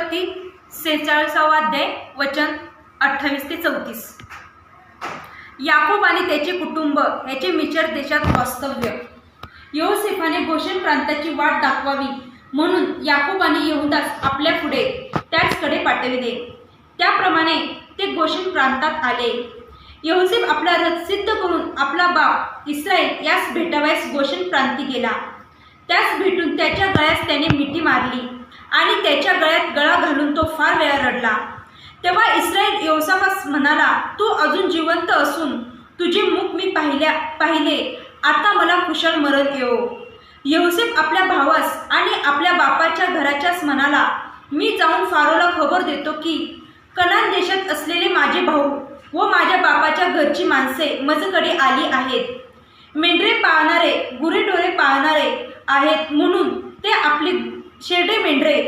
उत्पत्ती 46 अध्याय वचन 28 ते 34। याकूब आणि त्याचे कुटुंब याचे मिसर देशात वास्तव्य। योसेफाने गोशेन प्रांताची वाट दाखवावी म्हणून याकूब आणि यहुदास आपल्या पुढे त्याचकडे पाठविले। त्याप्रमाणे ते गोशेन प्रांतात आले। योसेफ आपला रथ सिद्ध करून आपला बाप इस्रायल यास भेटावयास गोशेन प्रांती गेला। त्यास भेटून त्याच्या गळ्यास त्याने मिठी मारली आणि त्याच्या गळ्यात गळा घालून तो फार वेळा रडला। तेव्हा इस्रायल योसाफास म्हणाला, तू अजून जिवंत असून तुझे मुख मी पाहिले, आता मला कुशल मरण येवो। योसेफ आपल्या भावास आणि आपल्या बापाच्या घराच्यास म्हणाला, मी जाऊन फारोला खबर देतो की कनान देशात असलेले माझे भाऊ व माझ्या बापाच्या घरची माणसे माझ्याकडे आली आहेत। मेंढरे पाळणारे गुरेढोरे पाळणारे आहेत म्हणून ते आपली शेरडे मेंढरे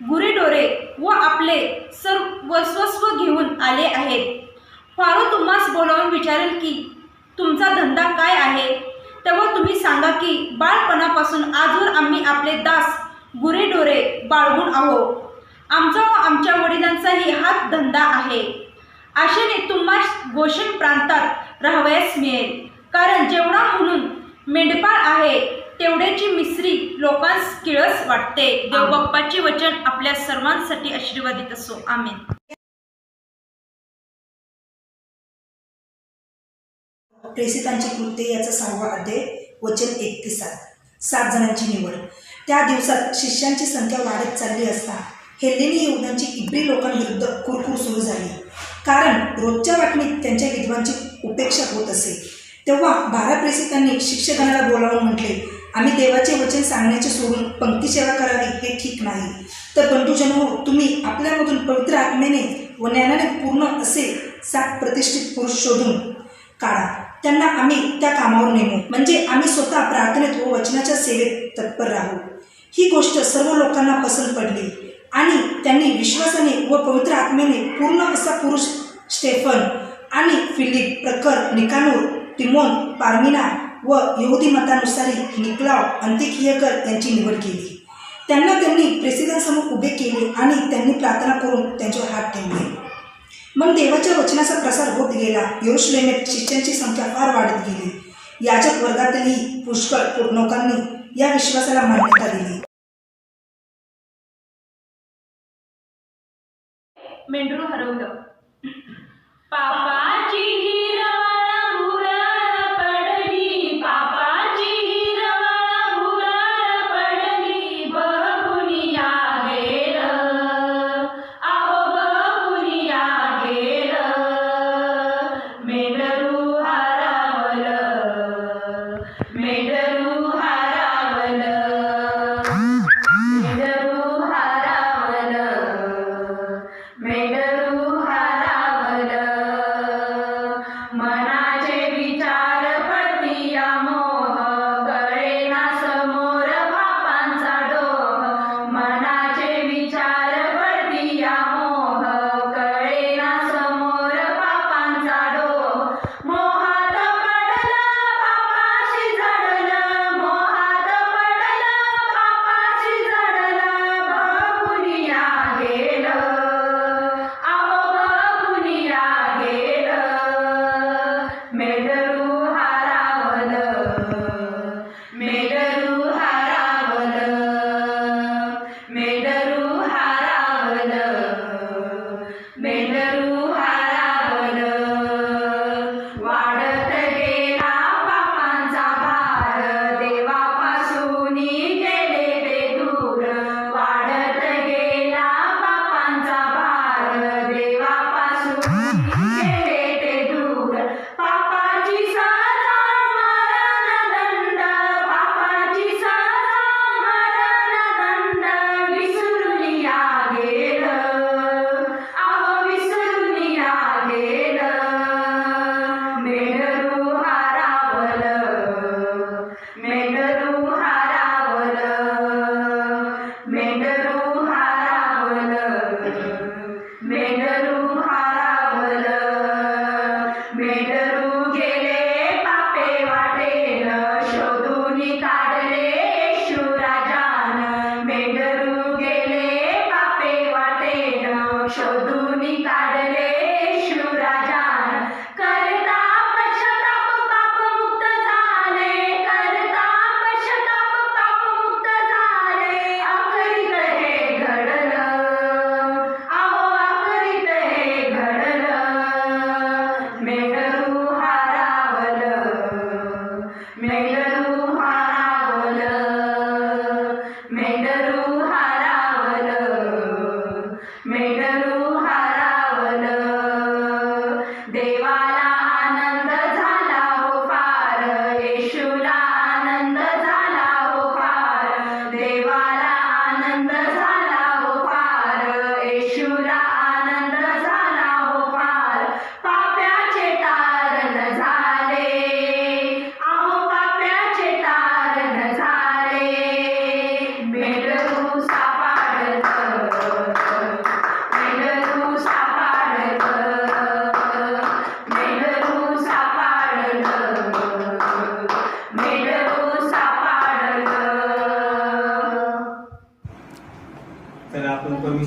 गुरेढोरे व आपले सर्वस्व घेऊन आले आहेत। फारो तुम्हास बोलावून विचारेल की तुमचा धंदा काय आहे, तेव्हा तुम्ही सांगा की बाळपणापासून आजवर आम्ही आपले दास गुरेढोरे बाळगून आहोत। आमचा व आमच्या वडिलांचाही हाच धंदा आहे। आशेने तुम्हास गोशेन प्रांतात राहावयास मिळेल, कारण जेवढा म्हणून मेंढपाळ आहे तेवढ्याची मिस्री लोकांस किळस वाटते। देवबाप्पाचे वचन आपल्या सर्वांसाठी आशीर्वादित असो, आमेन। प्रेषितांची कृत्ये याचा 6वा अध्याय वचन 1 ते 7। 7 जणांची निवड। त्या दिवसात शिष्यांची संख्या वाढत चालली असता हेलेनी यहूद्यांची इब्री लोकांविरुद्ध कुरकुर सुरू झाली, कारण रोजच्या वाटणीत त्यांच्या विद्वांची उपेक्षा होत असे। तेव्हा 12 प्रेषितांनी शिक्षकांना बोलावून म्हटले, आम्ही देवाचे वचन सांगण्याचे सोडून पंक्ती सेवा करावी हे ठीक नाही। तर बंधुजन हो, तुम्ही आपल्यामधून पवित्र आत्म्याने व ज्ञानाने पूर्ण असे 7 प्रतिष्ठित पुरुष शोधून काढा। त्यांना आम्ही त्या कामावर नेमू, म्हणजे आम्ही स्वतः प्रार्थनेत व वचनाच्या सेवेत तत्पर राहू। ही गोष्ट सर्व लोकांना पसंत पडली आणि त्यांनी विश्वासाने व पवित्र आत्म्याने पूर्ण असा पुरुष स्टेफन आणि फिलिप, प्रखर, निकानोर, तिमोन, पार्मिना व यहुदी मतानुसारी निकलाव, अंतिकियकर यांची निवड केली। त्यांना त्यांनी प्रेषितांसमोर उभे केले आणि त्यांनी प्रार्थना करून त्यांच्यावर हात ठेवले। मग देवाच्या वचनाचा प्रसार होत गेला। यरूशलेमेत शिष्यांची संख्या फार वाढत गेली। याजक वर्गातही पुष्कळ लोकांनी या विश्वासाला मान्यता दिली। मेंढरू हरवलं। पापाची हिरवळ भुरळ पडली, पापाची हिरवळ भुरळ पडली, बपुनिया गेलं, आहो बपुनिया गेलं, मेंढरू हरवलं, मेंढरू हरवलं, मेंढरू हरवलं, मेंढरू हरवलं,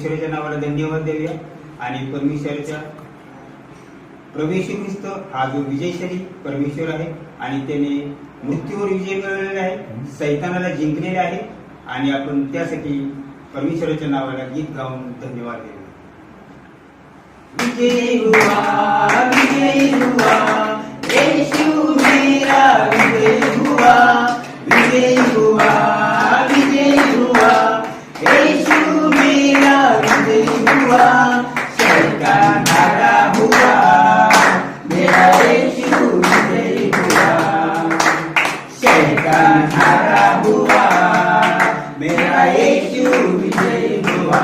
परमेश्वराच्या नावाला धन्यवाद देऊया आणि परमेश्वराच्या प्रभू येशू ख्रिस्त हा जो विजयशाली परमेश्वर आहे आणि त्याने मृत्यूवर विजय मिळवलेला आहे, सैतानाला जिंकलेले आहे आणि आपण त्यासाठी परमेश्वराच्या नावाला गीत गाऊन धन्यवाद देऊ. विजय हुआ यीशु मेरा विजय हुआ, विजय हुआ यीशु मेरा विजय हुआ, शैतान हारा हुआ मेरा यीशु विजय हुआ, शैतान हारा हुआ मेरा यीशु विजय हुआ,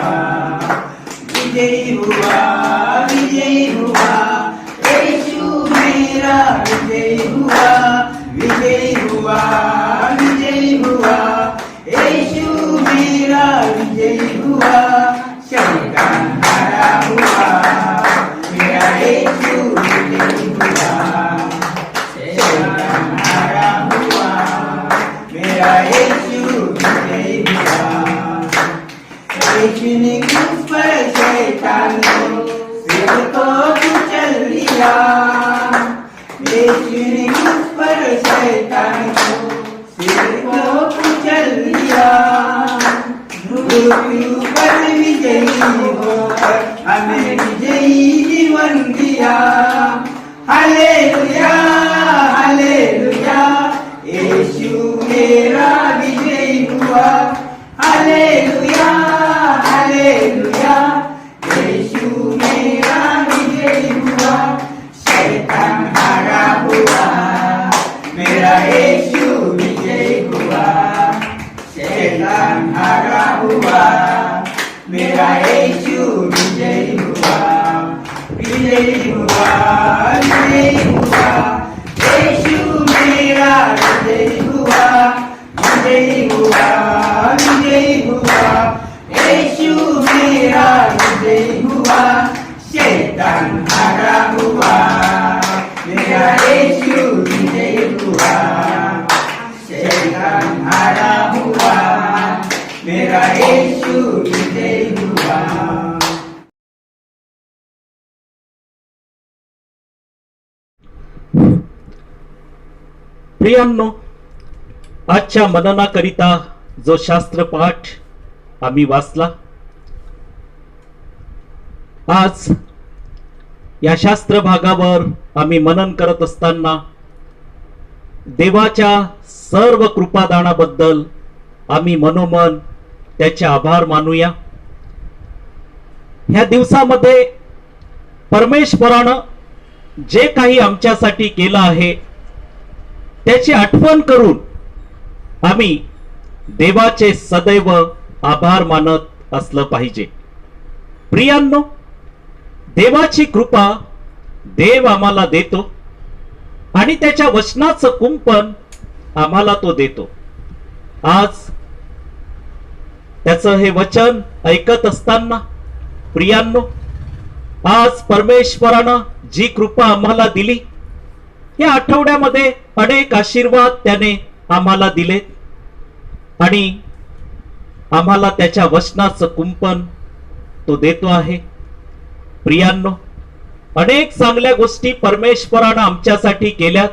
विजय हुआ यीशु मेरा विजय हुआ, विजय हुआ यीशु मेरा विजय हुआ, शैतान हारा हुआ मेरा यीशु विजय हुआ, शैतान हारा हुआ मेरा यीशु विजय हुआ. यीशु ने क्रूस पर शैतान को सिर को कुचल दिया, यीशु ने क्रूस पर शैतान को सिर को कुचल दिया, मृत्यु पर विजयी होकर हमें विजयी जीवन दिया. हालेलुया हालेलुया यीशु मेरा विजयी हुआ, हालेलुया हालेलुया यीशु मेरा विजयी हुआ, शैतान हारा हुआ मेरा यीशु विजयी हुआ, शैतान हारा हुआ मेरा यीशु विजयी हुआ, विजयी हुआ यीशु मेरा विजयी हुआ, विजयी हुआ यीशु मेरा विजयी हुआ, शैतान हारा हुआ मेरा यीशु विजयी हुआ, शैतान हारा हुआ मेरा यीशु विजयी हुआ. प्रियांनो, आजच्या मननाकरिता जो शास्त्रपाठ आम्ही वाचला, आज या शास्त्र भागावर आम्ही मनन करत असताना देवाच्या सर्व कृपादानाबद्दल आम्ही मनोमन त्याचे आभार मानूया. ह्या दिवसामध्ये परमेश्वरानं जे काही आमच्यासाठी केलं आहे त्याची आठवण करून आम्ही देवाचे सदैव आभार मानत असलं पाहिजे. प्रियांनो, देवाची कृपा देव आम्हाला देतो आणि त्याच्या वचनाचं कुंपण आम्हाला तो देतो. आज त्याचं हे वचन ऐकत असताना प्रियांनो, आज परमेश्वरानं जी कृपा आम्हाला दिली, या आठवड्यामध्ये अनेक आशीर्वाद त्याने आम्हाला दिलेत आणि आम्हाला त्याच्या वचनाचं कुंपण तो देतो आहे. प्रियांनो, अनेक चांगल्या गोष्टी परमेश्वरानं आमच्यासाठी केल्यात,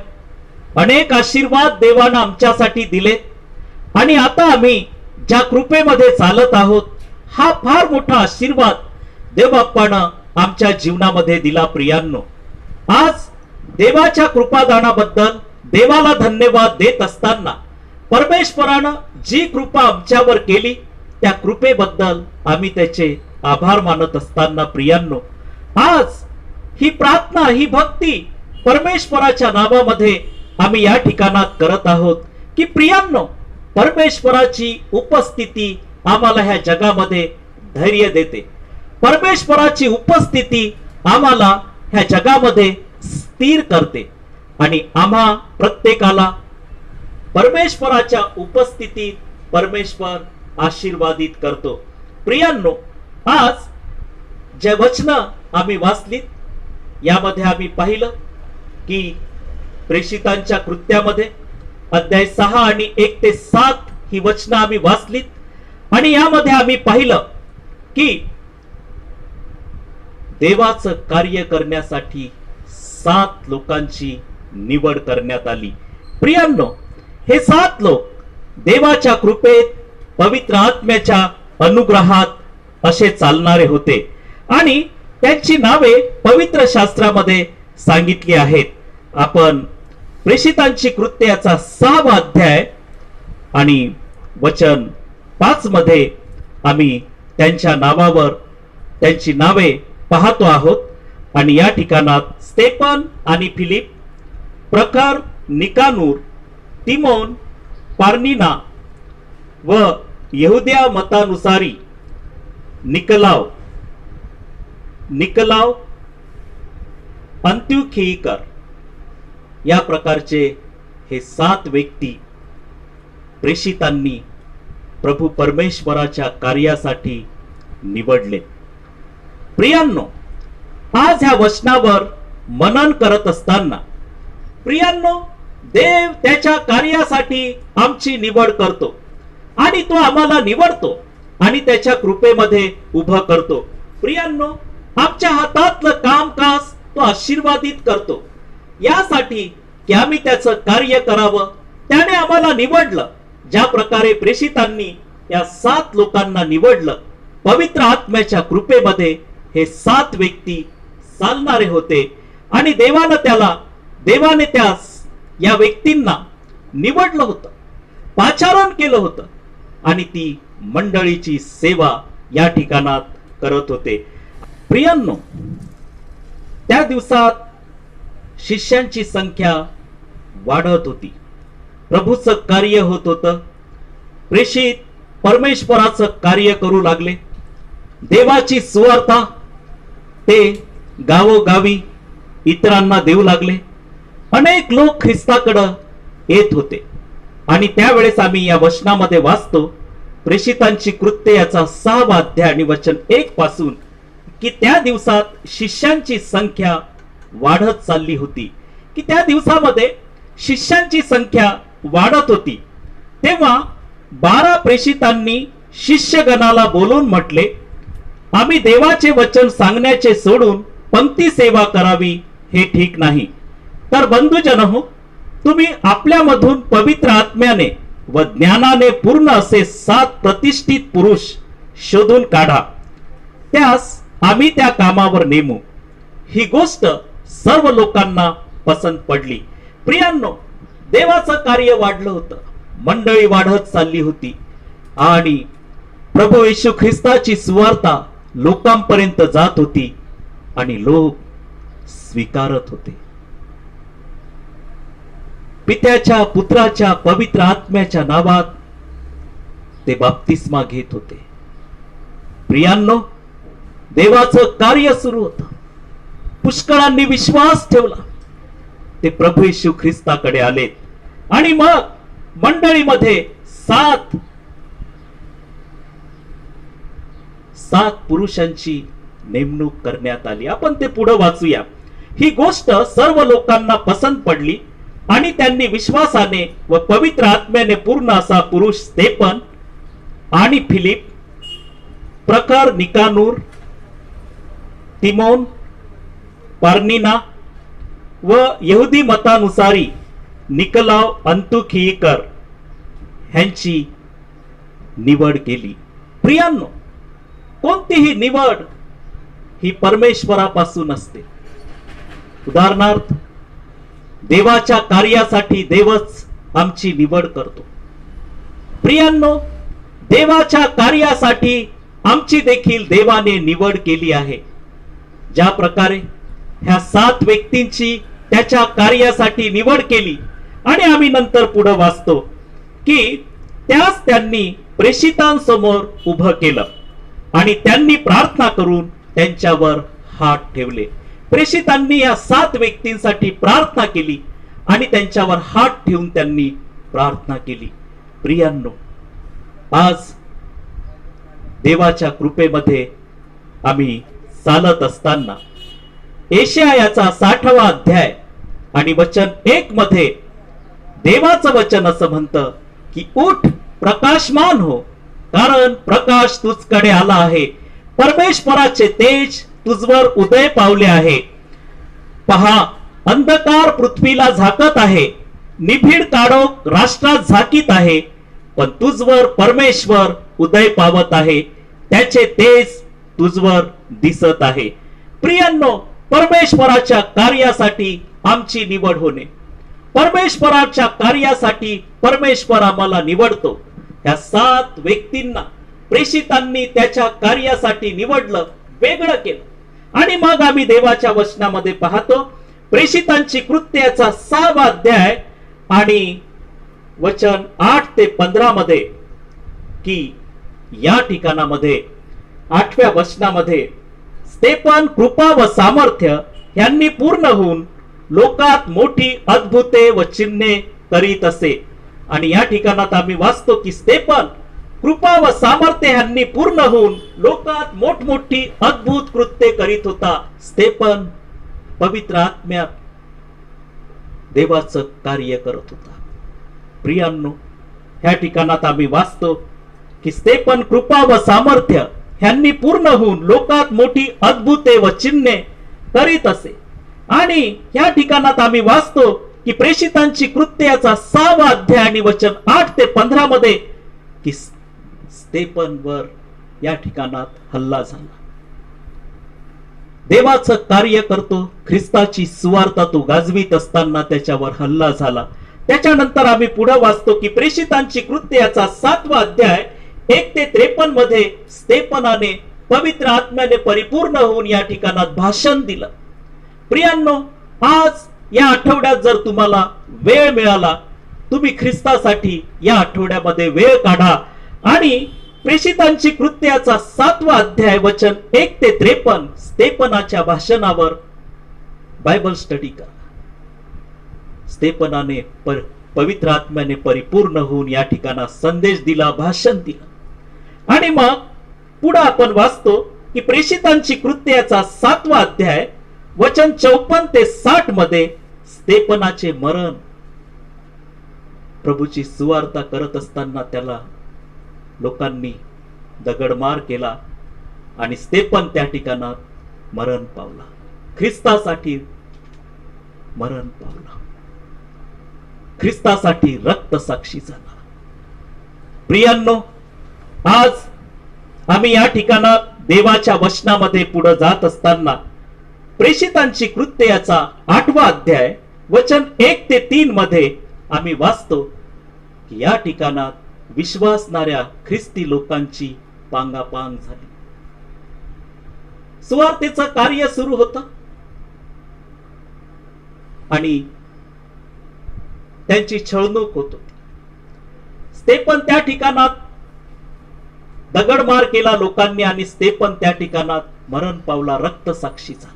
अनेक आशीर्वाद देवानं आमच्यासाठी दिलेत आणि आता आम्ही ज्या कृपेमध्ये चालत आहोत, हा फार मोठा आशीर्वाद देवबाप्पानं आमच्या जीवनामध्ये दिला. प्रियांनो, आज देवाच्या कृपादानाबद्दल देवाला धन्यवाद देत असताना परमेश्वरानं जी कृपा आमच्यावर केली त्या कृपेबद्दल आम्ही त्याचे आभार मानत असताना प्रियांनो, आज ही प्रार्थना, ही भक्ती परमेश्वराच्या नावामध्ये आम्ही या ठिकाणात करत आहोत की प्रियांनो, परमेश्वराची उपस्थिती आम्हाला ह्या जगामध्ये धैर्य देते. परमेश्वराची उपस्थिती आम्हाला ह्या जगामध्ये स्थिर करते आणि आम्हा प्रत्येकाला परमेश्वराच्या उपस्थितीत परमेश्वर आशीर्वादित करतो. प्रियांनो, आज जे वचन आम्ही वाचलीत यामध्ये आम्ही पाहिलं की प्रेषितांच्या कृत्यामध्ये अध्याय 6 आणि 1 ते 7 ही वचनं आम्ही वाचलीत आणि यामध्ये आम्ही पाहिलं की देवाचं कार्य करण्यासाठी 7 लोकांची निवड करण्यात आली. प्रियांनो, हे 7 लोक देवाच्या कृपेत, पवित्र आत्म्याच्या अनुग्रहात असे चालणारे होते आणि त्यांची नावे पवित्र शास्त्रामध्ये सांगितली आहेत. आपण प्रेषितांची कृत्य याचा 6वा अध्याय आणि वचन 5 मध्ये आम्ही त्यांच्या नावावर त्यांची नावे पाहतो आहोत आणि या ठिकाणात स्तेफन आणि फिलिप, प्रखर, निकानूर, तिमोन, पार्निना व यहुद्या मतानुसारी निकलाव अंत्युखीकर या प्रकारचे हे 7 व्यक्ती प्रेषितांनी प्रभू परमेश्वराच्या कार्यासाठी निवडले. प्रियांनो, आज ह्या वचनावर मनन करत असताना प्रियांनो, देव त्याच्या कार्यासाठी आमची निवड करतो आणि तो आम्हाला निवडतो आणि त्याच्या कृपेमध्ये उभं करतो. प्रियांनो, आमच्या हातातलं कामकाज तो आशीर्वादित करतो यासाठी की आम्ही त्याचं कार्य करावं. त्याने आम्हाला निवडलं. ज्या प्रकारे प्रेषितांनी या 7 लोकांना निवडलं, पवित्र आत्म्याच्या कृपेमध्ये हे 7 व्यक्ती चालणारे होते आणि देवाने या व्यक्तींना निवडलं होतं, पाचारण केलं होतं आणि ती मंडळीची सेवा या ठिकाणात करत होते. प्रियांनो, त्या दिवसात शिष्यांची संख्या वाढत होती. प्रभूचं कार्य होत होतं. प्रेषित परमेश्वराचं कार्य करू लागले. देवाची सुवार्ता ते गावोगावी इतरांना देऊ लागले. अनेक लोक ख्रिस्ताकडे येत होते आणि त्यावेळेस आम्ही या वचनामध्ये वाचतो, प्रेषितांची कृत्य याचा 6वा अध्याय आणि वचन 1 पासून, की त्या दिवसात शिष्यांची संख्या वाढत चालली होती. की त्या दिवसामध्ये शिष्यांची संख्या वाढत होती. तेव्हा 12 प्रेषितांनी शिष्यगणाला बोलून म्हटले, आम्ही देवाचे वचन सांगण्याचे सोडून पंक्ती सेवा करावी हे ठीक नाही. तर बंधुजन हो, तुम्ही आपल्यामधून पवित्र आत्म्याने व ज्ञानाने पूर्ण असे 7 प्रतिष्ठित पुरुष शोधून काढा. त्यास आम्ही त्या कामावर नेमू. ही गोष्ट सर्व लोकांना पसंत पडली. प्रियांनो, देवाचं कार्य वाढलं होतं, मंडळी वाढत चालली होती आणि प्रभू येशू ख्रिस्ताची सुवार्ता लोकांपर्यंत जात होती आणि लोक स्वीकारत होते. पित्याच्या, पुत्राच्या, पवित्र आत्म्याच्या नावात ते बाप्तिस्मा घेत होते. प्रियांनो, देवाचं कार्य सुरू होतं. पुष्कळांनी विश्वास ठेवला. ते प्रभू येशू ख्रिस्ताकडे आलेत आणि मग मंडळीमध्ये 7 पुरुषांची नेमणूक करण्यात आली. आपण ते पुढे वाचूया. ही गोष्ट सर्व लोकांना पसंत पडली आणि त्यांनी विश्वासाने व पवित्र आत्म्याने पूर्ण असा पुरुष स्तेफन आणि फिलिप, प्रखर, निकानूर, तिमोन, पार्निना व यहुदी मतानुसारी निकलाव अंतुखीकर ह्यांची निवड केली. प्रियांनो, कोणतीही निवड ही परमेश्वरापासून असते. उदाहरणार्थ, देवाच्या कार्यासाठी देवच आमची निवड करतो. प्रियांनो, देवाच्या कार्यासाठी आमची देखील देवाने निवड केली आहे. ज्या प्रकारे ह्या 7 व्यक्तींची त्याच्या कार्यासाठी निवड केली आणि आम्ही नंतर पुढे वाचतो की त्यास त्यांनी प्रेषितांसमोर उभं केलं आणि त्यांनी प्रार्थना करून त्यांच्यावर हात ठेवले. प्रेषितांनी या 7 व्यक्तींसाठी प्रार्थना केली आणि त्यांच्यावर हात ठेवून त्यांनी प्रार्थना केली. प्रियांनो, आज देवाच्या कृपेमध्ये आम्ही चालत असताना यशायाचा 60वा अध्याय आणि वचन 1 मध्ये देवाचं वचन असं म्हणतं की उठ, प्रकाशमान हो, कारण प्रकाश तुझकडे आला आहे. परमेश्वराचे तेज तुझवर उदय पावले आहे. पहा, अंधकार पृथ्वीला झाकत आहे, निभीड काळोख राष्ट्रात झाकीत आहे, पण तुझवर परमेश्वर उदय पावत आहे, त्याचे तेज तुझवर दिसत आहे. प्रियांनो, परमेश्वराच्या कार्यासाठी आमची निवड होणे, परमेश्वराच्या कार्यासाठी परमेश्वर आम्हाला निवडतो. ह्या 7 व्यक्तींना प्रेषितांनी त्याच्या कार्यासाठी निवडलं, वेगळं केलं. आणि मग आम्ही देवाच्या वचनामध्ये पाहतो, प्रेषितांची कृत्याचा 6वा अध्याय आणि वचन 8 ते 15 मध्ये, की या ठिकाणामध्ये 8व्या वचनामध्ये स्तेफन कृपा व सामर्थ्य यांनी पूर्ण होऊन लोकात मोठी अद्भुते व चिन्हे करीत असे. आणि या ठिकाणात आम्ही वाचतो की स्तेफन कृपा व सामर्थ्य यांनी पूर्ण होऊन लोकात मोठमोठी अद्भुत कृत्ये करीत होता. स्तेफन पवित्र आत्म्यात देवाचं कार्य करत होता. प्रियांनो, ह्या ठिकाणात आम्ही वाचतो की स्तेफन कृपा व सामर्थ्य यांनी पूर्ण होऊन लोकात मोठी अद्भुते व चिन्हे करीत असे. आणि या ठिकाणात आम्ही वाचतो की प्रेषितांची कृत्याचा 6वा अध्याय आणि वचन 8 ते 15 मध्ये, की स्तेफनवर या ठिकाणात हल्ला झाला. देवाचं कार्य करतो, ख्रिस्ताची सुवार्ता तो गाजवीत असताना त्याच्यावर हल्ला झाला. त्याच्यानंतर आम्ही पुढे वाचतो की प्रेषितांची कृत्याचा 7वा अध्याय 1 ते 53 मध्ये स्तेफनाने पवित्र आत्म्याने परिपूर्ण होऊन या ठिकाणात भाषण दिलं. प्रियांनो, आज या आठवड्यात जर तुम्हाला वेळ मिळाला, तुम्ही ख्रिस्तासाठी या आठवड्यामध्ये वेळ काढा आणि प्रेषितांची कृत्याचा 7वा अध्याय वचन 1 ते 53 स्तेफनाच्या भाषणावर बायबल स्टडी करा. स्तेफनाने पवित्र आत्म्याने परिपूर्ण होऊन या ठिकाणात संदेश दिला, भाषण दिलं. आणि मग पुढे आपण वाचतो की प्रेषितांची कृत्याचा 7वा अध्याय वचन 54 ते 60 मध्ये स्तेफनाचे मरण. प्रभूची सुवार्ता करत असताना त्याला लोकांनी दगडमार केला आणि स्तेफन त्या ठिकाणात मरण पावला, ख्रिस्तासाठी मरण पावला, ख्रिस्तासाठी रक्तसाक्षी झाला. प्रियांनो, आज आम्ही या ठिकाणात देवाच्या वचनामध्ये पुढे जात असताना प्रेषितांची कृत्याचा 8वा अध्याय वचन 1 ते 3 मध्ये आम्ही वाचतो की या ठिकाणात विश्वासणाऱ्या ख्रिस्ती लोकांची पांगापांग झाली. सुवार्तेचं कार्य सुरू होतं आणि त्यांची छळणूक होत होती. स्तेफन त्या ठिकाणात दगडमार केला लोकांनी आणि स्तेफन त्या ठिकाणात मरण पावला, रक्तसाक्षी झाला.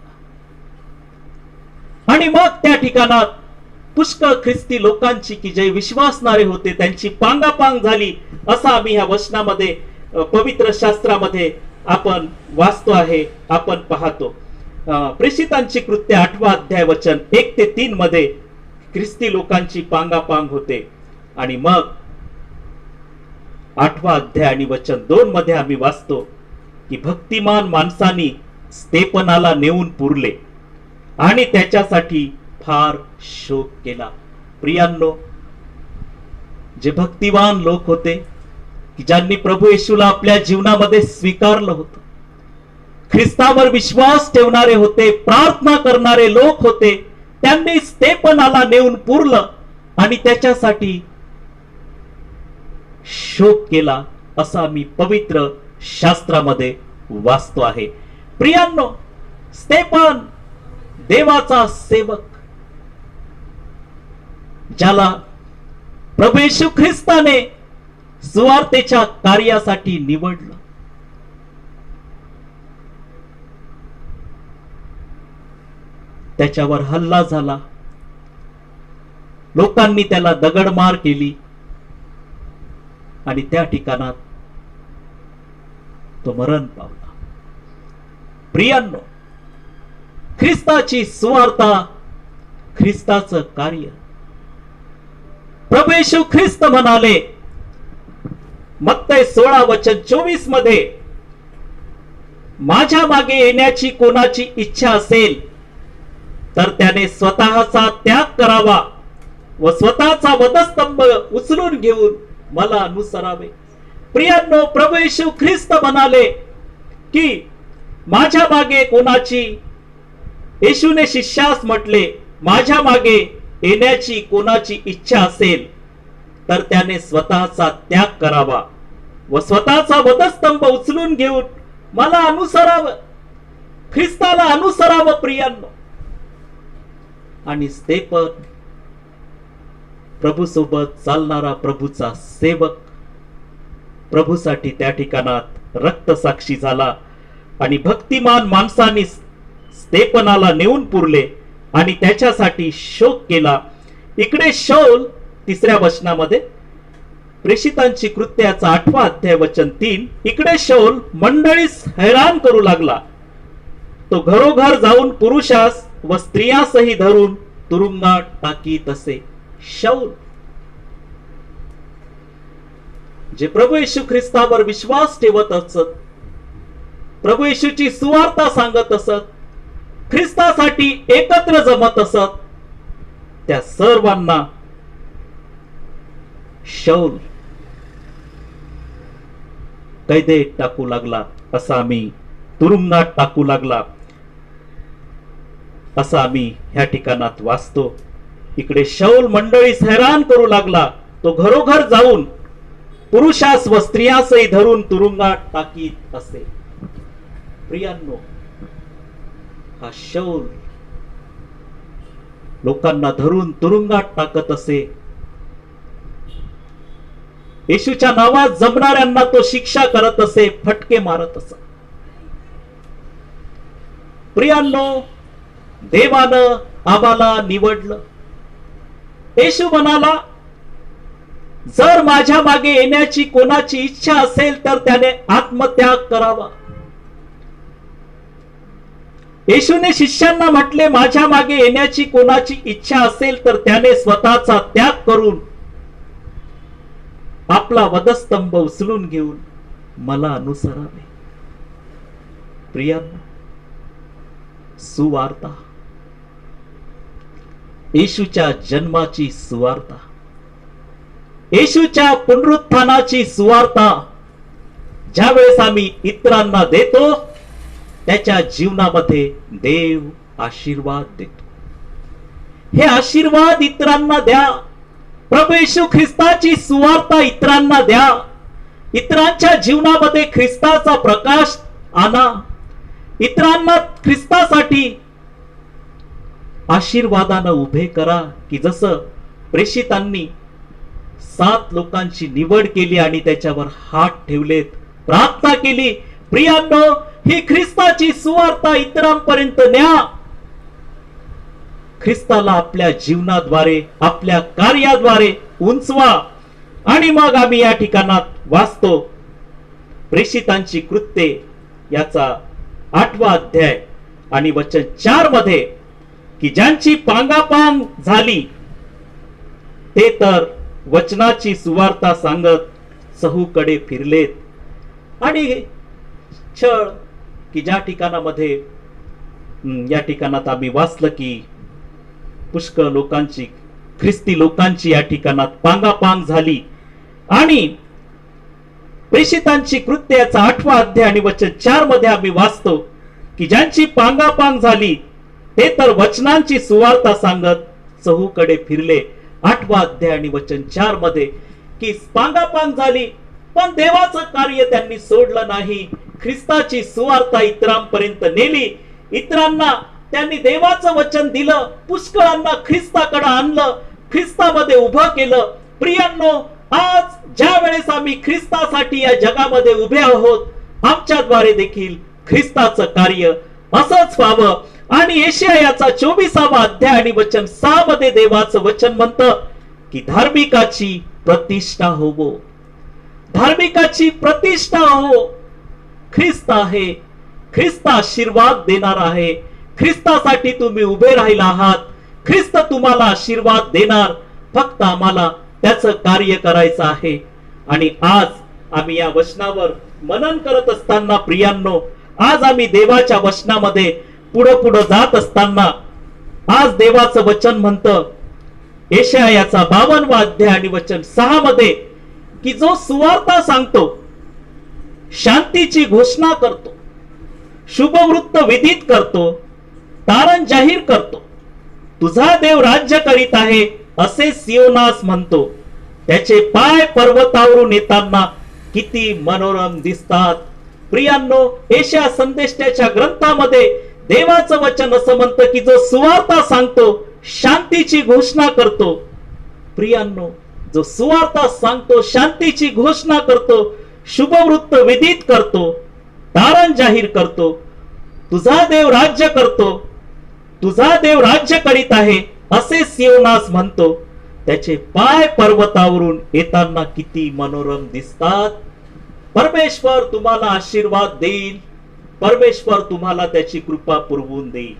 आणि मग त्या ठिकाणात पुष्कळ ख्रिस्ती लोकांची की जे विश्वासणारे होते त्यांची पांगापांग झाली, असं आम्ही ह्या वचनामध्ये पवित्र शास्त्रामध्ये आपण वाचतो आहे, आपण पाहतो. प्रेषितांची कृत्य 8वा अध्याय वचन 1 ते 3 मध्ये ख्रिस्ती लोकांची पांगापांग होते. आणि मग 8वा अध्याय आणि वचन 2 मध्ये आम्ही वाचतो की भक्तिमान माणसांनी स्तेफनाला नेऊन पुरले आणि त्याच्यासाठी फार शोक केला. प्रियांनो, जे भक्तिवान लोक होते की ज्यांनी प्रभू येशूला आपल्या जीवनामध्ये स्वीकारलं होतं, ख्रिस्तावर विश्वास ठेवणारे होते, प्रार्थना करणारे लोक होते, त्यांनी स्तेफनाला नेऊन पुरलं आणि त्याच्यासाठी शोक केला, असं आम्ही पवित्र शास्त्रामध्ये वाचतो आहे. प्रियांनो, स्तेफन देवाचा सेवक, ज्याला प्रभू येशू ख्रिस्ताने सुवार्तेच्या कार्यासाठी निवडलं, त्याच्यावर हल्ला झाला, लोकांनी त्याला दगडमार केली आणि त्या ठिकाणात तो मरण पावला. प्रियांनो, ख्रिस्ताची सुवार्ता, ख्रिस्ताचं कार्य, प्रभू येशू ख्रिस्त म्हणाले मत्तय 16 वचन 24 मध्ये माझ्या मागे येण्याची कोणाची इच्छा असेल तर त्याने स्वतःचा त्याग करावा व स्वतःचा वधस्तंभ उचलून घेऊन मला अनुसरावे. प्रियांनो, प्रभू येशू ख्रिस्त म्हणाले की माझ्या मागे कोणाची, येशूने शिष्यास म्हटले, माझ्या मागे येण्याची कोणाची इच्छा असेल तर त्याने स्वतःचा त्याग करावा व स्वतःचा वधस्तंभ उचलून घेऊन मला अनुसरावं. ख्रिस्ताला अनुसरावं प्रियांनो. आणि स्तेफन प्रभू सोबत चालणारा प्रभूचा सेवक, प्रभूसाठी त्या ठिकाणात रक्तसाक्षी झाला आणि भक्तिमान माणसांनी स्तेफनाला नेऊन पुरले आणि त्याच्यासाठी शोक केला. इकडे शौल 3 वचनामध्ये, प्रेषितांची कृत्याचा 8 अध्याय वचन 3, इकडे शौल मंडळीस हैराण करू लागला. तो घरोघर जाऊन पुरुषास व स्त्रियासही धरून तुरुंगात टाकीत असे. शौल जे प्रभू येशू ख्रिस्तावर विश्वास ठेवत असत, प्रभू येशूची सुवार्ता सांगत असत, ख्रिस्तासाठी एकत्र जमत असत, त्या सर्वांना शौल कैदेत टाकू लागला, असा आम्ही तुरुंगात टाकू लागला असं आम्ही ह्या ठिकाणात वाचतो. इकडे शौल मंडळीस हैराण करू लागला. तो घरोघर जाऊन पुरुषास व स्त्रियासही धरून तुरुंगात टाकीत असे. प्रियांनो, हा शौल लोकांना धरून तुरुंगात टाकत असे. येशूच्या नावात जमणाऱ्यांना तो शिक्षा करत असे, फटके मारत असे. प्रियांनो, देवानं आम्हाला निवडलं. येशू म्हणाला, जर माझ्या मागे येण्याची कोणाची इच्छा असेल तर त्याने आत्मत्याग करावा. येशूने शिष्यांना म्हटले, माझ्या मागे येण्याची कोणाची इच्छा असेल तर त्याने स्वतःचा त्याग करून आपला वधस्तंभ उचलून घेऊन मला अनुसरावे. प्रियांनो, सुवार्ता, येशूच्या जन्माची सुवार्ता, येशूच्या पुनरुत्थानाची सुवार्ता ज्या वेळेस आम्ही इतरांना देतो, त्याच्या जीवनामध्ये देव आशीर्वाद देतो. हे आशीर्वाद इतरांना द्या. प्रभू येशू ख्रिस्ताची सुवार्ता इतरांना द्या. इतरांच्या जीवनामध्ये ख्रिस्ताचा प्रकाश आणा. इतरांना ख्रिस्तासाठी आशीर्वादानं उभे करा. की जसं प्रेषितांनी 7 लोकांची निवड केली आणि त्याच्यावर हात ठेवलेत, प्रार्थना केली. प्रियांनो, ही ख्रिस्ताची सुवार्ता इतरांपर्यंत न्या. ख्रिस्ताला आपल्या जीवनाद्वारे, आपल्या कार्याद्वारे उंचवा. आणि मग आम्ही या ठिकाणात वाचतो प्रेषितांची कृत्ये याचा 8वा अध्याय आणि वचन 4 मध्ये की ज्यांची पांगापांग झाली ते तर वचनाची सुवार्ता सांगत चहूकडे फिरलेत. आणि छळ की ज्या ठिकाणामध्ये या ठिकाणात आम्ही वाचलं की पुष्कळ लोकांची, ख्रिस्ती लोकांची या ठिकाणात पांगापांग झाली. आणि प्रेषितांची कृत्याचा 8वा अध्याय आणि वचन 4 मध्ये आम्ही वाचतो की ज्यांची पांगापांग झाली ते तर वचनांची सुवार्ता सांगत चहूकडे फिरले. 8वा अध्याय आणि वचन 4 मध्ये की पांगापांग झाली पण देवाचं कार्य त्यांनी सोडलं नाही. ख्रिस्ताची सुवार्ता इतरांपर्यंत नेली. इतरांना त्यांनी देवाचं वचन दिलं. पुष्कळांना ख्रिस्ताकडे आणलं, ख्रिस्तामध्ये उभं केलं. प्रियांनो, आज ज्या वेळेस आम्ही ख्रिस्तासाठी या जगामध्ये उभे आहोत, आमच्याद्वारे देखील ख्रिस्ताचं कार्य असंच व्हावं. आणि यशायाचा 24वा अध्याय आणि वचन 6 मध्ये देवाचं वचन म्हणतं की धार्मिकाची प्रतिष्ठा होवो. धार्मिकाची प्रतिष्ठा हो. ख्रिस्त आहे. ख्रिस्त आशीर्वाद देणार आहे. ख्रिस्तासाठी तुम्ही उभे राहिला आहात. ख्रिस्त तुम्हाला आशीर्वाद देणार. फक्त आम्हाला त्याचं कार्य करायचं आहे. आणि आज आम्ही या वचनावर मनन करत असताना प्रियांनो, आज आम्ही देवाच्या वचनामध्ये पुढं पुढं जात असताना आज देवाचं वचन म्हणतं यशायाचा 52वा अध्याय आणि वचन 6 मध्ये की जो सुवार्ता सांगतो, शांतीची घोषणा करतो, शुभवृत्त विदित करतो, तारण जाहीर करतो, तुझा देव राज्य करीत आहे असे सियोनास म्हणतो, त्याचे पाय पर्वतावरून येताना किती मनोरम दिसतात. प्रियांनो, यशाया संदेष्टाच्या ग्रंथामध्ये देवाचं वचन असं म्हणतं की जो सुवार्ता सांगतो, शांतीची घोषणा करतो. प्रियांनो, जो सुवार्ता सांगतो, शांतीची घोषणा करतो, शुभवृत्त विदित करतो, तारण जाहीर करतो, तुझा देव राज्य करतो, तुझा देव राज्य करीत आहे असे सियोनास म्हणतो, त्याचे पाय पर्वतावरून येताना किती मनोरम दिसतात. परमेश्वर तुम्हाला आशीर्वाद देईल, परमेश्वर तुम्हाला त्याची कृपा पुरवून देईल.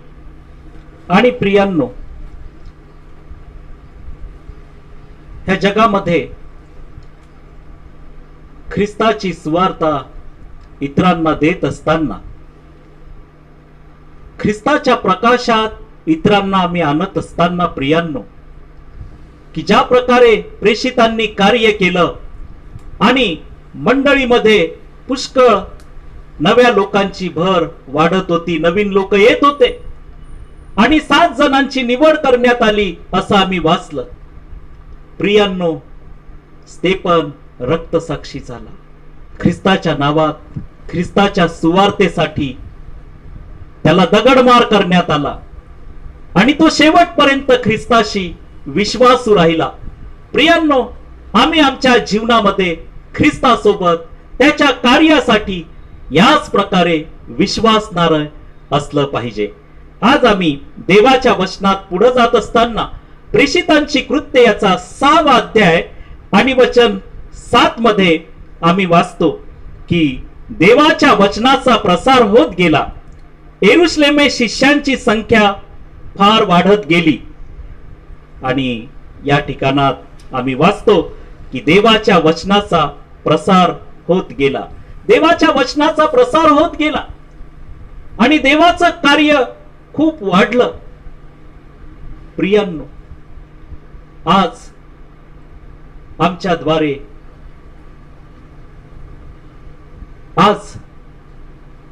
आणि प्रियांनो, ह्या जगामध्ये ख्रिस्ताची सुवार्ता इतरांना देत असताना ख्रिस्ताच्या प्रकाशात इतरांना आम्ही आणत असताना प्रियांनो, की ज्या प्रकारे प्रेषितांनी कार्य केलं आणि मंडळीमध्ये पुष्कळ नव्या लोकांची भर वाढत होती, नवीन लोक येत होते आणि 7 जणांची निवड करण्यात आली असं आम्ही वाचलं. प्रियांनो, स्तेफन रक्तसाक्षी झाला. ख्रिस्ताच्या नावात, ख्रिस्ताच्या सुवार्तेसाठी त्याला दगडमार करण्यात आला आणि तो शेवटपर्यंत ख्रिस्ताशी विश्वासू राहिला. प्रियांनो, आम्ही आमच्या जीवनामध्ये ख्रिस्तासोबत त्याच्या कार्यासाठी याच प्रकारे विश्वासणार असलं पाहिजे. आज आम्ही देवाच्या वचनात पुढे जात असताना प्रेषितांची कृत्य याचा 6वा अध्याय आणि वचन 7 मध्ये आम्ही वाचतो की देवाच्या वचनाचा प्रसार होत गेला, यरुशलेमे शिष्यांची संख्या फार वाढत गेली. आणि या ठिकाणात आम्ही वाचतो की देवाच्या वचनाचा प्रसार होत गेला, देवाच्या वचनाचा प्रसार होत गेला आणि देवाचं कार्य खूप वाढलं. प्रियांनो, आज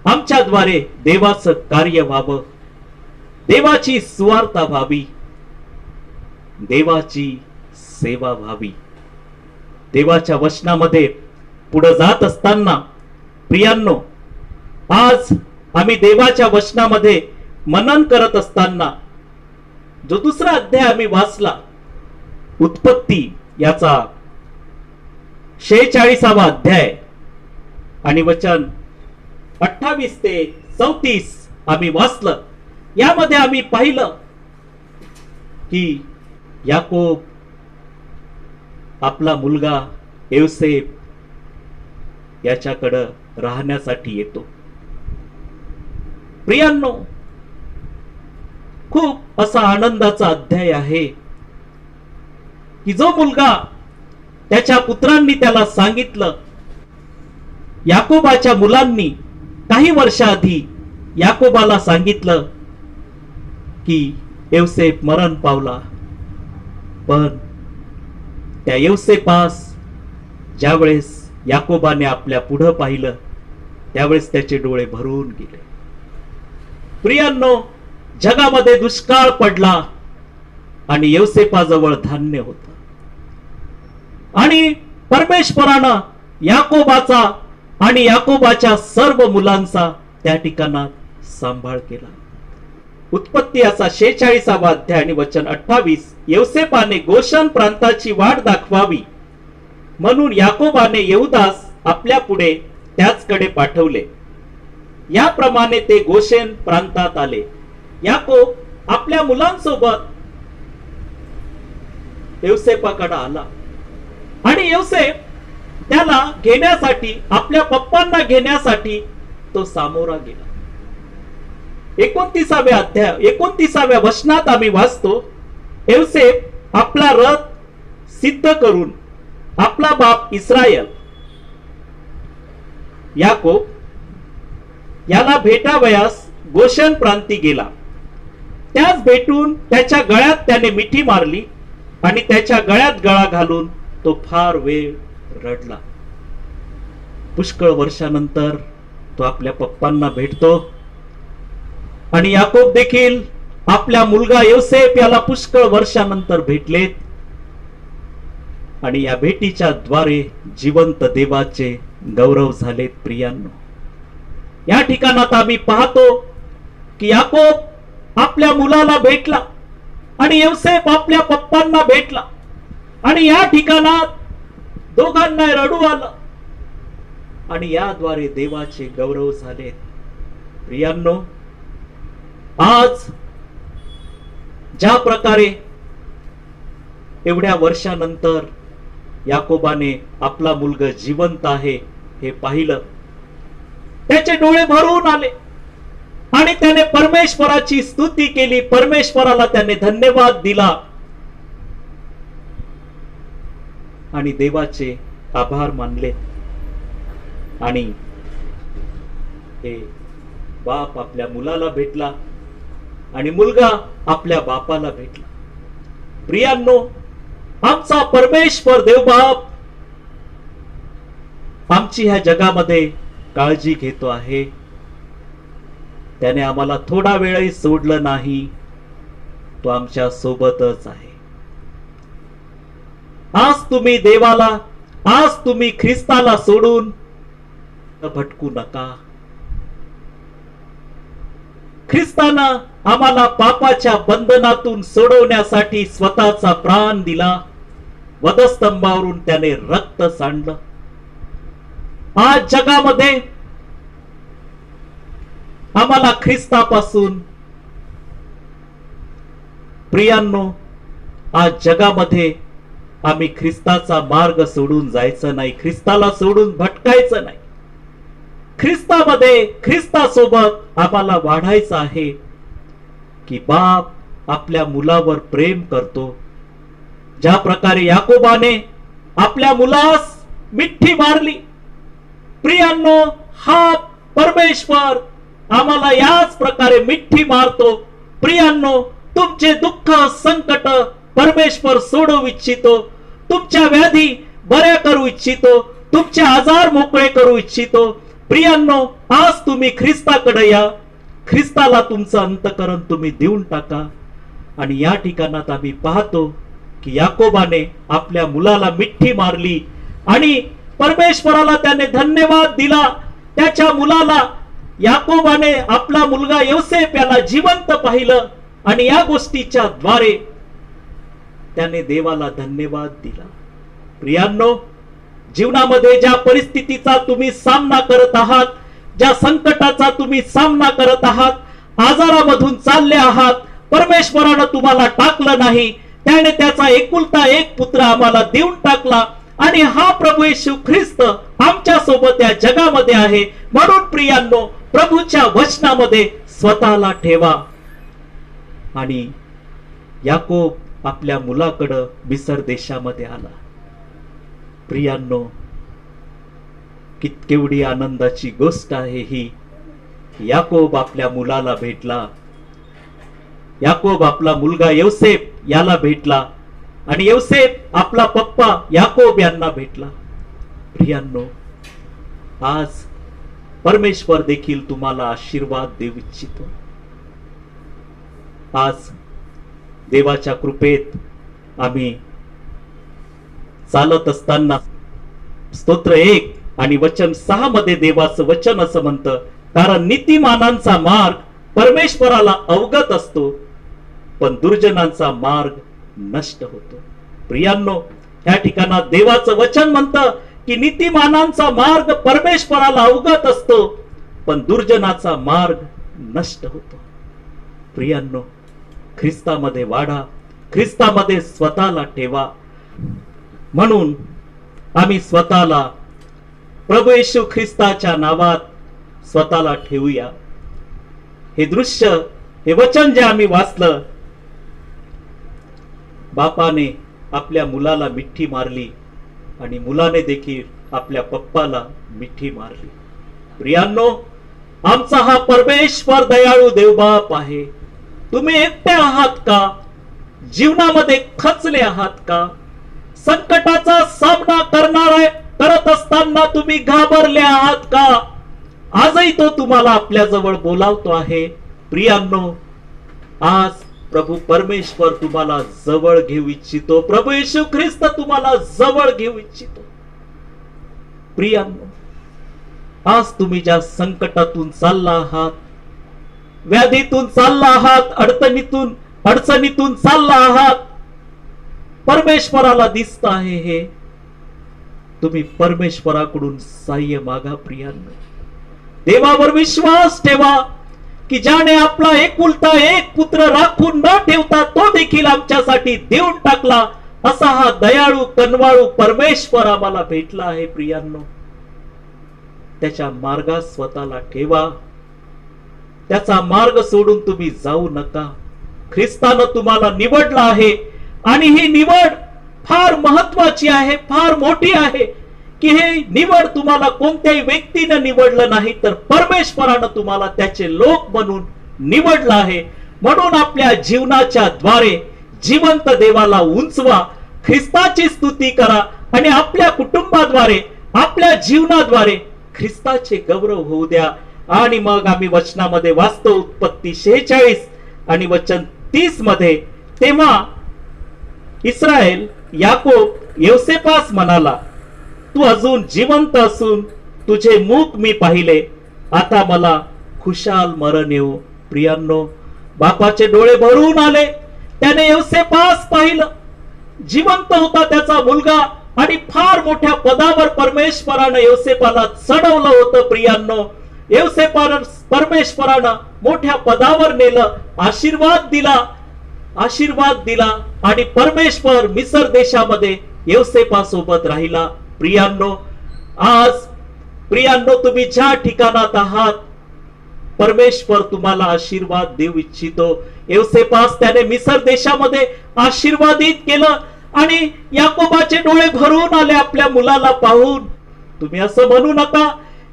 आमच्याद्वारे देवाचं कार्य व्हावं, देवाची सुवार्ता व्हावी, देवाची सेवा व्हावी. देवाच्या वचनामध्ये पुढे जात असताना प्रियांनो, आज आम्ही देवाच्या वचनामध्ये मनन करत असताना जो 2रा अध्याय आम्ही वाचला, उत्पत्ती याचा 46वा अध्याय आणि वचन 28 ते 34 आम्ही वाचलं. यामध्ये आम्ही पाहिलं की याकोब आपला मुलगा योसेफ याच्याकडे राहण्यासाठी येतो. प्रियांनो, खूप असा आनंदाचा अध्याय आहे की जो मुलगा त्याच्या पुत्रांनी त्याला सांगितलं, याकोबाच्या मुलांनी काही वर्षाआधी याकोबाला सांगितलं की योसेफ मरण पावला, पण त्या योसेफास ज्यावेळेस याकोबाने आपल्या पुढे पाहिलं त्यावेळेस त्याचे डोळे भरून गेले. प्रियांनो, जगामध्ये दुष्काळ पडला आणि योसेफाजवळ धान्य होतं आणि परमेश्वरानं याकोबाचा आणि याकोबाच्या सर्व मुलांचा त्या ठिकाणात सांभाळ केला. उत्पत्ती याचा 46वा अध्याय आणि वचन 28, योसेफाने गोशन प्रांताची वाट दाखवावी म्हणून याकोबाने यहूदास आपल्या पुढे त्याचकडे पाठवले. याप्रमाणे ते गोशेन प्रांतात आले. याकोब आपल्या मुलांसोबत योसेफाकडे आला आणि योसेफ त्याला घेण्यासाठी, आपल्या पप्पांना घेण्यासाठी तो सामोरा गेला. 29व्या वचनात आम्ही वाचतो, योसेफ आपला रथ सिद्ध करून आपला बाप इस्रायल याकोब याला भेटावयास गोशन प्रांती गेला. त्यास भेटून त्याच्या गळ्यात त्याने मिठी मारली आणि त्याच्या गळ्यात गळा घालून तो फार वेळ रडला. पुष्कळ वर्षानंतर तो आपल्या पप्पांना भेटतो आणि याकोब देखील आपल्या मुलगा योसेफ याला पुष्कळ वर्षानंतर भेटलेत आणि या भेटीच्या द्वारे जिवंत देवाचे गौरव झालेत. प्रियांनो, या ठिकाणात आम्ही पाहतो की याकोब आपल्या मुलाला भेटला आणि योसेफ आपल्या पप्पांना भेटला आणि या ठिकाणात दोघांना रडू आलं आणि याद्वारे देवाचे गौरव झाले. प्रियांनो, आज ज्या प्रकारे एवढ्या वर्षानंतर याकोबाने आपला मुलगा जिवंत आहे हे पाहिलं, त्याचे डोळे भरून आले आणि त्याने परमेश्वराची स्तुती केली. परमेश्वराला त्याने धन्यवाद दिला आणि देवाचे आभार मानले. आणि हे बाप आपल्या मुलाला भेटला आणि मुलगा आपल्या बापाला भेटला. प्रियांनो, आमचा परमेश्वर देवबाप आमची ह्या जगामध्ये काळजी घेतो आहे. त्याने आम्हाला थोडा वेळही सोडलं नाही. तो आमच्या सोबतच आहे. आज तुम्ही देवाला, आज तुम्ही ख्रिस्ताला सोडून भटकू नका. ख्रिस्तानं आम्हाला पापाच्या बंधनातून सोडवण्यासाठी स्वतःचा प्राण दिला. वधस्तंभावरून त्याने रक्त सांडलं. आज जगामध्ये आम्हाला ख्रिस्तापासून, प्रियांनो, आज जगामध्ये आम्ही ख्रिस्ताचा मार्ग सोडून जायचं नाही. ख्रिस्ताला सोडून भटकायचं नाही. ख्रिस्तामध्ये, ख्रिस्तासोबत आम्हाला वाढायचं आहे की बाप आपल्या मुलावर प्रेम करतो. ज्या प्रकारे याकोबाने आपल्या मुलास मिठी मारली, प्रियांनो, हा परमेश्वर आम्हाला याच प्रकारे मिठी मारतो. प्रियांनो, तुमचे दुःख, संकट परमेश्वर सोडवू इच्छितो. तुमच्या व्याधी बऱ्या करू इच्छितो. तुमचे आजार मोकळे करू इच्छितो. प्रियांनो, आज तुम्ही ख्रिस्ताकडे या. ख्रिस्ताला तुमचं अंतःकरण तुम्ही देऊन टाका. आणि या ठिकाणात आम्ही पाहतो की याकोबाने आपल्या मुलाला मिठी मारली आणि परमेश्वराला त्याने धन्यवाद दिला. त्याच्या मुलाला, याकोबाने आपला मुलगा योसेफ याला जिवंत पाहिलं आणि या गोष्टीच्या द्वारे त्याने देवाला धन्यवाद दिला. प्रियांनो, जीवनामध्ये ज्या परिस्थितीचा तुम्ही सामना करत आहात, ज्या संकटाचा तुम्ही सामना करत आहात, आजारामधून चालले आहात, परमेश्वरानं तुम्हाला टाकलं नाही. त्याने त्याचा एकुलता एक पुत्र आम्हाला देऊन टाकला आणि हा प्रभू येशू ख्रिस्त आमच्या सोबत या जगामध्ये आहे. म्हणून प्रियांनो, प्रभूच्या वचनामध्ये स्वतःला ठेवा. आणि याकोब आपल्या मुलाकडं मिसर देशामध्ये आला. प्रियांनो, केवढी आनंदाची गोष्ट आहे ही. याकोब आपल्या मुलाला भेटला. याकोब आपला मुलगा योसेफ याला भेटला आणि योसेफ आपला पप्पा याकोब यांना भेटला. प्रियांनो, आज परमेश्वर देखील तुम्हाला आशीर्वाद देऊ इच्छितो. आज देवाच्या कृपेत आम्ही चालत असताना स्तोत्र 1 आणि वचन 6 मध्ये देवाचं वचन असं म्हणतं, कारण नीतिमानांचा मार्ग परमेश्वराला अवगत असतो, पण दुर्जनांचा मार्ग नष्ट होतो. प्रियांनो, या ठिकाणात देवाचं वचन म्हणतं की नीतिमानांचा मार्ग परमेश्वराला अवगत असतो, पण दुर्जनाचा मार्ग नष्ट होतो. प्रियांनो, ख्रिस्तामध्ये वाढा. ख्रिस्तामध्ये स्वतःला ठेवा. म्हणून आम्ही स्वतःला प्रभू येशू ख्रिस्ताच्या नावात स्वतःला ठेवूया. हे दृश्य, हे वचन जे आम्ही वाचलं, बापाने आपल्या मुलाला मिठी मारली आणि मुलाने देखील आपल्या पप्पाला मिठी मारली. प्रियांनो, आमचा हा परमेश्वर दयाळू देवबाप आहे. तुम्ही एकटे आहात का? जीवनामध्ये खचले आहात का? संकटाचा सामना करत असताना तुम्ही घाबरले आहात का? आजही तो तुम्हाला आपल्या जवळ बोलावतो आहे. प्रियांनो, आज प्रभू परमेश्वर तुम्हाला जवळ घेऊ इच्छितो. प्रभू येशू ख्रिस्त तुम्हाला जवळ घेऊ इच्छितो. प्रियांनो, आज तुम्ही ज्या संकटातून चालला आहात, व्याधीतून चालला आहात, अडचणीतून चालला आहात, परमेश्वराला दिसत आहे हे. तुम्ही परमेश्वराकडून सहाय्य मागा. प्रियांनो, देवावर विश्वास ठेवा की ज्याने आपला एकुलता एक पुत्र राखून न ठेवता तो देखील आमच्यासाठी देऊन टाकला, असा हा दयाळू कनवाळू परमेश्वर आम्हाला भेटला आहे. प्रियांनो, त्याच्या मार्गात स्वतःला ठेवा. त्याचा मार्ग सोडून तुम्ही जाऊ नका. ख्रिस्तानं तुम्हाला निवडलं आहे आणि ही निवड फार महत्वाची आहे, फार मोठी आहे. की हे निवड तुम्हाला कोणत्याही व्यक्तीने निवडलं नाही, तर परमेश्वरानं तुम्हाला त्याचे लोक बनवून निवडलं आहे. म्हणून आपल्या जीवनाच्या द्वारे जिवंत देवाला उंचवा, ख्रिस्ताची स्तुती करा आणि आपल्या कुटुंबाद्वारे, आपल्या जीवनाद्वारे ख्रिस्ताचे गौरव होऊ द्या. आणि मग आम्ही वचनामध्ये वाचतो, उत्पत्ती 46 आणि वचन 30 मध्ये, तेव्हा इस्रायल याकोब योसेफास म्हणाला, तू अजून जिवंत असून तुझे मुख मी पाहिले, आता मला खुशाल मरण येऊ. प्रियांनो, बापाचे डोळे भरून आले. त्याने योसेफास पाहिलं. जिवंत होता त्याचा मुलगा आणि फार मोठ्या पदावर परमेश्वरानं योसेफाला चढवलं होतं. प्रियांनो, योसेफानं परमेश्वरानं मोठ्या पदावर नेलं, आशीर्वाद दिला आणि परमेश्वर मिस्र देशामध्ये योसेफासोबत राहिला. प्रियांनो, तुम्ही ज्या ठिकाणात आहात, परमेश्वर तुम्हाला आशीर्वाद देऊ इच्छितो. योसेफास त्याने मिस्र देशामध्ये आशीर्वादित केलं आणि याकोबाचे डोळे भरून आले आपल्या मुलाला पाहून. तुम्ही असं म्हणू नका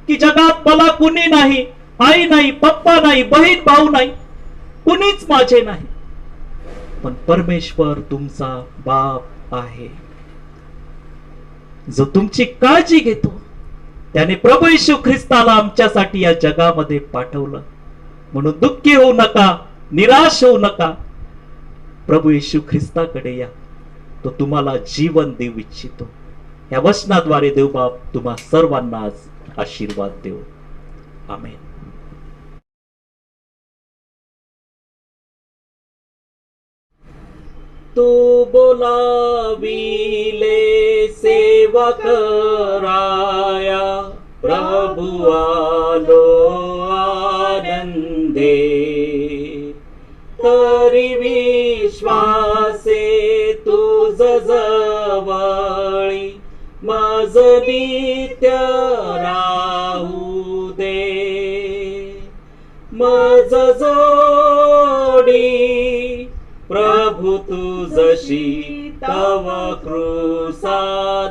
की जगात मला कुणी नाही, आई नाही, पप्पा नाही, बहीण भाऊ नाही, कुणीच माझे नाही. पण परमेश्वर तुमचा बाप आहे, जो तुमची काळजी घेतो. त्याने प्रभू येशू ख्रिस्ताला आमच्यासाठी या जगामध्ये पाठवलं. म्हणून दुःखी होऊ नका, निराश होऊ नका. प्रभू येशू ख्रिस्ताकडे या, तो तुम्हाला जीवन देऊ इच्छितो. या वचनाद्वारे देवबाप तुम्हा सर्वांना आज आशीर्वाद देऊ. आमेन. तू बोलाविले सेवा कराया, प्रभु आलो आनंदे. तरी विश्वासे तुझ जवळी माझ नित्य राहू दे. माझ जोडी प्रभु तुझशी तव कृसा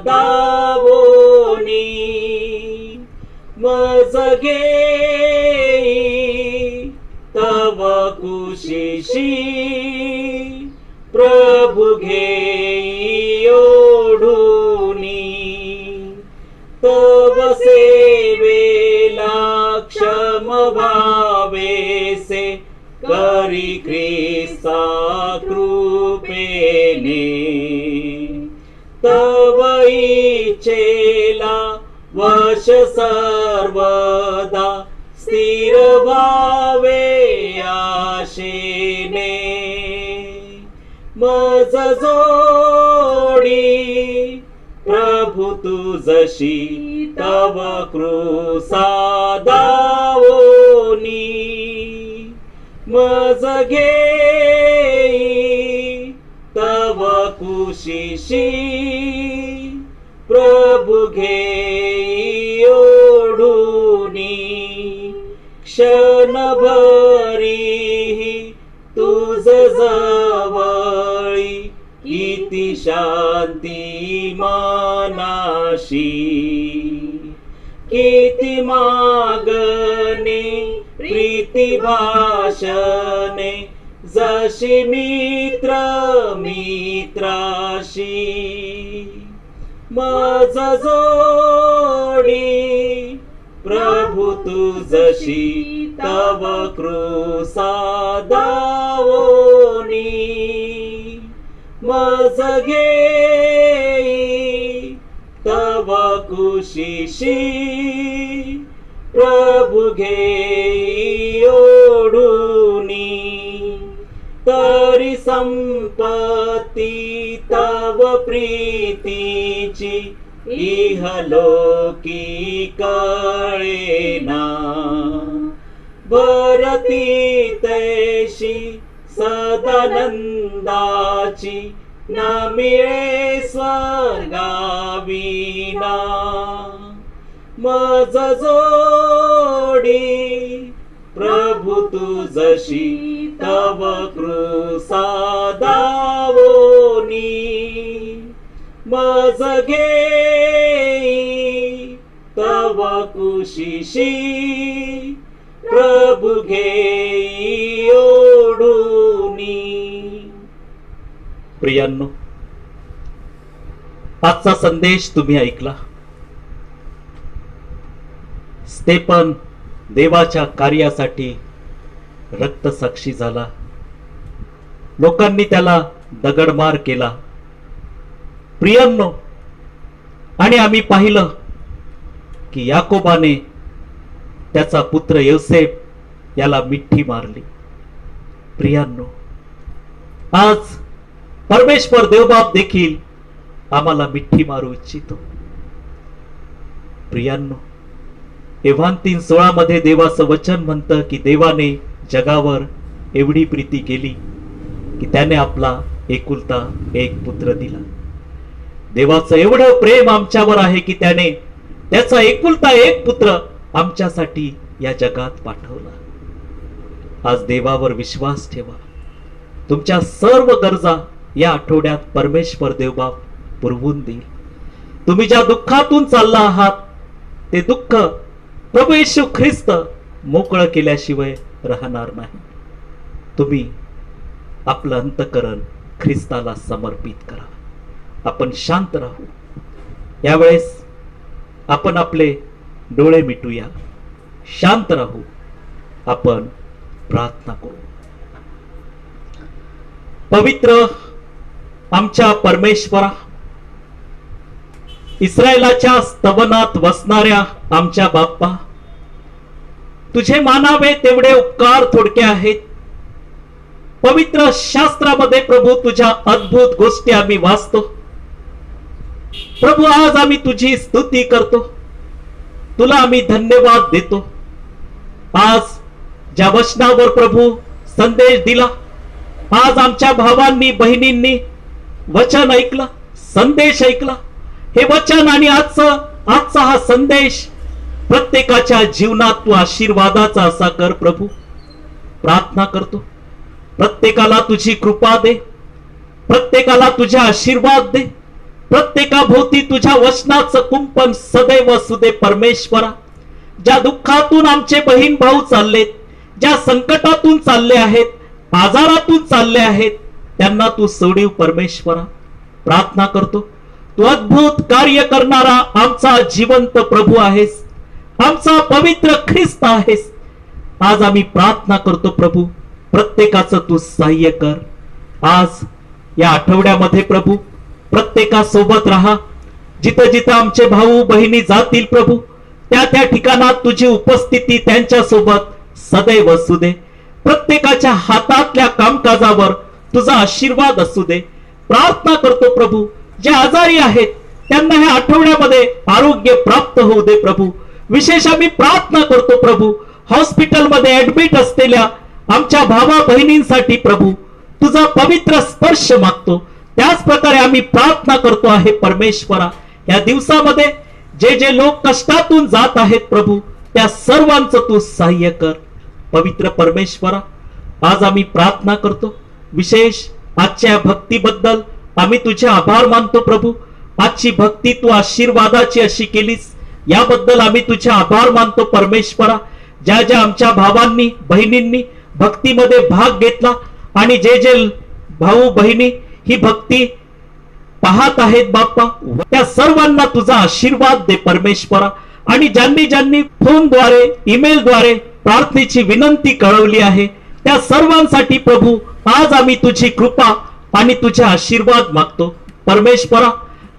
दावोनी. मज घेई तव कुशीशी, प्रभु घेई ओढुनी. तव सेवेला क्षम भावेसे, करी ख्रिस्ता कृपेने. तव इच्छेला वश सर्वदा, स्थिर व्हावे आशेने. मज जोडी प्रभु तुझशी तव कृसा दावोनी. मज घेई तव कुशीशी, प्रभु घेई ओढुनी. क्षणभरी तुझ जवळी, किती शांती मनाशी. किती मागणे प्रीती भाषणे जशी मित्र मित्राशी मज जोडी प्रभु तू जशी तव कृसा दावोनी मज घेई तव कुशीशी प्रभु घेई ओढुनी तरी संपत्ती तव प्रीतीची इहलोकी कळेना भरती तैशी सदानंदाची न मिळे स्वर्गाविना मज जोडी प्रभु तू जशी तव कृसा दावोनी मज घेई तव कुशीशी प्रभु घेई ओढुनी. प्रियांनो, आजचा संदेश तुम्ही ऐकला. स्तेफन देवाच्या कार्यासाठी रक्तसाक्षी झाला. लोकांनी त्याला दगडमार केला. प्रियांनो, आणि आम्ही पाहिलं की याकोबाने त्याचा पुत्र योसेफ याला मिठी मारली. प्रियांनो, आज परमेश्वर देवबाप देखील आम्हाला मिठी मारू इच्छितो. प्रियांनो, एव्हान 3:16 मध्ये देवाचं वचन म्हणतं की देवाने जगावर एवढी प्रीती केली की त्याने आपला एकुलता एक पुत्र दिला. देवाचं एवढं प्रेम आमच्यावर आहे की त्याने त्याचा एकुलता एक पुत्र आमच्यासाठी या जगात पाठवला. आज देवावर विश्वास ठेवा. तुमच्या सर्व गरजा या आठवड्यात परमेश्वर देवबाप पुरवून देईल. तुम्ही ज्या दुःखातून चालला आहात ते दुःख प्रभू येशू ख्रिस्त मोकळं केल्याशिवाय राहणार नाही. तुम्ही आपलं अंतःकरण ख्रिस्ताला समर्पित करा. आपण शांत राहू. यावेळेस आपण आपले डोळे मिटूया, शांत राहू, आपण प्रार्थना करू. पवित्र आमच्या परमेश्वरा, इस्रायलाच्या स्तवनात वसणाऱ्या आमच्या बाप्पा, तुझे मानावे तेवढे उपकार थोडके आहेत. पवित्र शास्त्रामध्ये प्रभू तुझ्या अद्भुत गोष्टी आम्ही वाचतो. प्रभू, आज आम्ही तुझी स्तुती करतो, तुला आम्ही धन्यवाद देतो. आज ज्या वचनावर प्रभू संदेश दिला, आज आमच्या भावांनी बहिणींनी वचन ऐकलं, संदेश ऐकला. हे वचन आणि आजचा हा संदेश प्रत्येकाच्या जीवनात तू आशीर्वादाचा असा कर प्रभू. प्रार्थना करतो, प्रत्येकाला तुझी कृपा दे, प्रत्येकाला तुझे आशीर्वाद दे, प्रत्येकाभोवती तुझ्या वचनाचं कुंपण सदैव सुदे परमेश्वरा. ज्या दुःखातून आमचे बहीण भाऊ चाललेत, ज्या संकटातून चालले आहेत, आजारातून चालले आहेत, त्यांना तू सोडीव परमेश्वरा. प्रार्थना करतो, तू अद्भुत कार्य करणारा आमचा जिवंत प्रभू आहेस, आमचा पवित्र ख्रिस्त आहेस. आज आम्ही प्रार्थना करतो प्रभू, प्रत्येकाचं तू सहाय्य कर. आज या आठवड्यामध्ये प्रभू प्रत्येकासोबत राहा. जिथं जिथं आमचे भाऊ बहिणी जातील प्रभू, त्या त्या ठिकाणात तुझी उपस्थिती त्यांच्या सोबत सदैव असू दे. प्रत्येकाच्या हातातल्या कामकाजावर तुझा आशीर्वाद असू दे. प्रार्थना करतो प्रभू, जे आजारी आहेत त्यांना ह्या आठवड्यामध्ये आरोग्य प्राप्त होऊ दे प्रभू. विशेष आम्ही प्रार्थना करतो प्रभू, हॉस्पिटलमध्ये ऍडमिट असलेल्या आमच्या भावा बहिणींसाठी प्रभू तुझा पवित्र स्पर्श मागतो. त्याच प्रकारे आम्ही प्रार्थना करतो आहे परमेश्वरा, या दिवसामध्ये जे जे लोक कष्टातून जात आहेत प्रभू, त्या सर्वांचं तू सहाय्य कर. पवित्र परमेश्वरा, आज आम्ही प्रार्थना करतो, विशेष आजच्या भक्तीबद्दल आम्ही तुझे आभार मानतो प्रभू. आजची भक्ती तू आशीर्वादाची अशी केलीस, याबद्दल आम्ही तुझे आभार मानतो परमेश्वरा. ज्या ज्या आमच्या भावांनी बहिणींनी भक्तीमध्ये भाग घेतला आणि जे जे भाऊ बहिणी ही भक्ती पाहत आहेत बाप्पा, त्या सर्वांना तुझा आशीर्वाद दे परमेश्वरा. आणि ज्यांनी ज्यांनी फोनद्वारे ईमेलद्वारे प्रार्थनेची विनंती कळवली आहे त्या सर्वांसाठी प्रभू आज आम्ही तुझी कृपा आणि तुझे आशीर्वाद मागतो परमेश्वरा.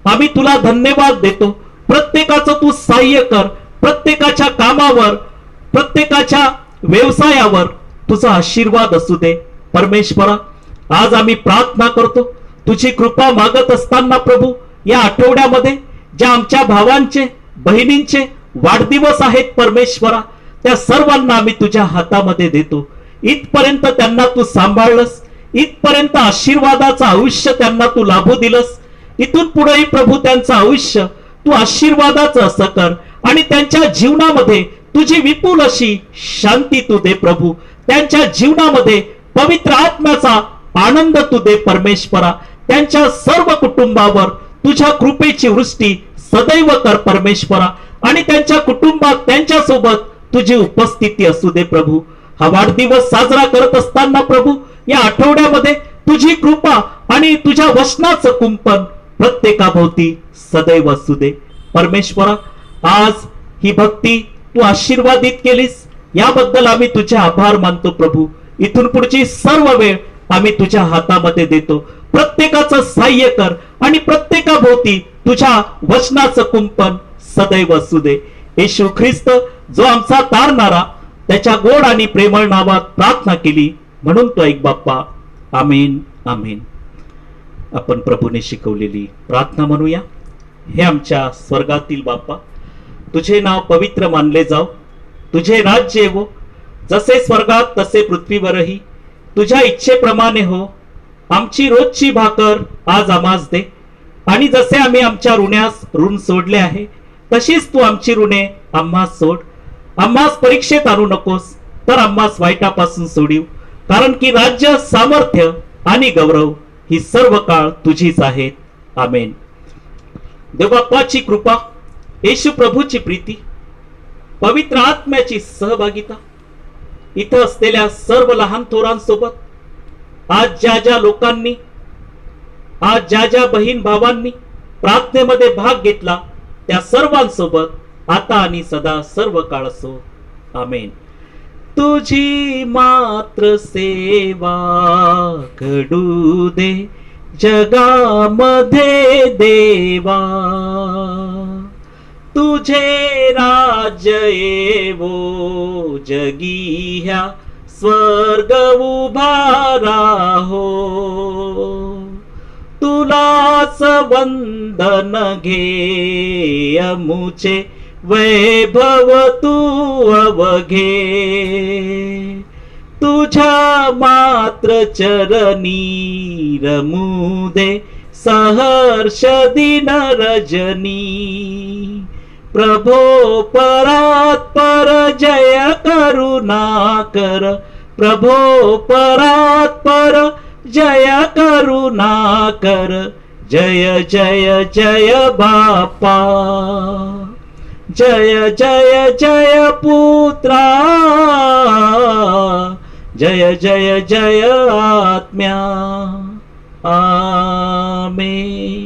आम्ही तुला धन्यवाद देतो. प्रत्येकाचं तू सहाय्य कर, प्रत्येकाच्या कामावर प्रत्येकाच्या व्यवसायावर तुझा आशीर्वाद असू दे परमेश्वरा. आज आम्ही प्रार्थना करतो तुझी कृपा मागत असताना प्रभू या आठवड्यामध्ये ज्या आमच्या भावांचे बहिणींचे वाढदिवस आहेत परमेश्वरा, त्या सर्वांना आम्ही तुझ्या हातामध्ये देतो. इथपर्यंत त्यांना तू सांभाळलंस, इथपर्यंत आशीर्वादाचं आयुष्य त्यांना तू लाभू दिलंस. इथून पुढेही प्रभू त्यांचं आयुष्य तू आशीर्वादाचं असं कर आणि त्यांच्या जीवनामध्ये तुझी विपुल अशी शांती तू दे प्रभू. त्यांच्या जीवनामध्ये पवित्र आत्म्याचा आनंद तू दे परमेश्वरा. त्यांच्या सर्व कुटुंबावर तुझ्या कृपेची वृष्टी सदैव कर परमेश्वरा. आणि त्यांच्या कुटुंबात त्यांच्या सोबत तुझी उपस्थिती असू दे प्रभू. हा वाढदिवस साजरा करत असताना प्रभू या आठवड्यामध्ये तुझी कृपा आणि तुझ्या वचनाचं कुंपण प्रत्येकाभोवती सदैव असू दे परमेश्वरा. आज ही भक्ती तू आशीर्वादित केलीस याबद्दल आम्ही तुझे आभार मानतो प्रभू. इथून पुढची सर्व वेळ आम्ही तुझ्या हातामध्ये देतो. प्रत्येकाचं सहाय्य कर आणि प्रत्येकाभोवती तुझ्या वचनाचं कुंपण सदैव असू दे. येशू ख्रिस्त जो आमचा तारणारा, त्याच्या गोड आणि प्रेमळ नावात प्रार्थना केली म्हणून तो ऐक बाप्पा. आमेन आमेन. आपण प्रभूने शिकवलेली प्रार्थना म्हणूया. हे आमच्या स्वर्गातील बाप्पा, तुझे नाव पवित्र मानले जाओ, तुझे राज्य येवो, जसे स्वर्गात तसे पृथ्वीवरही. तुझ्या इच्छेप्रमाणे हो. आमची रोजची भाकर आज आम्हास दे, आणि जसे आम्ही आमच्या ऋण्यास ऋण सोडले आहे तशीच तू आमची ऋणे आम्हास सोड. आम्हास परीक्षेत आणू नकोस, तर आम्हास वाईटापासून सोडीव. कारण की राज्य, सामर्थ्य आणि गौरव ही सर्व काळ तुझीच आहेत. आमेन. देवबाप्पाची कृपा, येशू प्रभूची प्रीती, पवित्र आत्म्याची सहभागिता इथं असलेल्या सर्व लहान थोरांसोबत आज ज्या ज्या लोकांनी, आज ज्या ज्या बहीण भावांनी प्रार्थनेमध्ये भाग घेतला त्या सर्वांसोबत आता आणि सदा सर्व काळ असो. आमेन. तुझी मात्र सेवा घडू दे जगामध्ये देवा, तुझे राज्य येवो जगी ह्या स्वर्ग उभारा हो. तुलाच वंदन घे अमुचे वैभव तू अवघे. तुझ्या मात्र चरणी रमू दे सहर्ष दिन रजनी. प्रभो परात्पर जय करुणाकर, प्रभो परात्पर जय करुणाकर. जय जय जय बाप्पा, जय जय जय पुत्रा, जय जय जय आत्म्या. आमेन.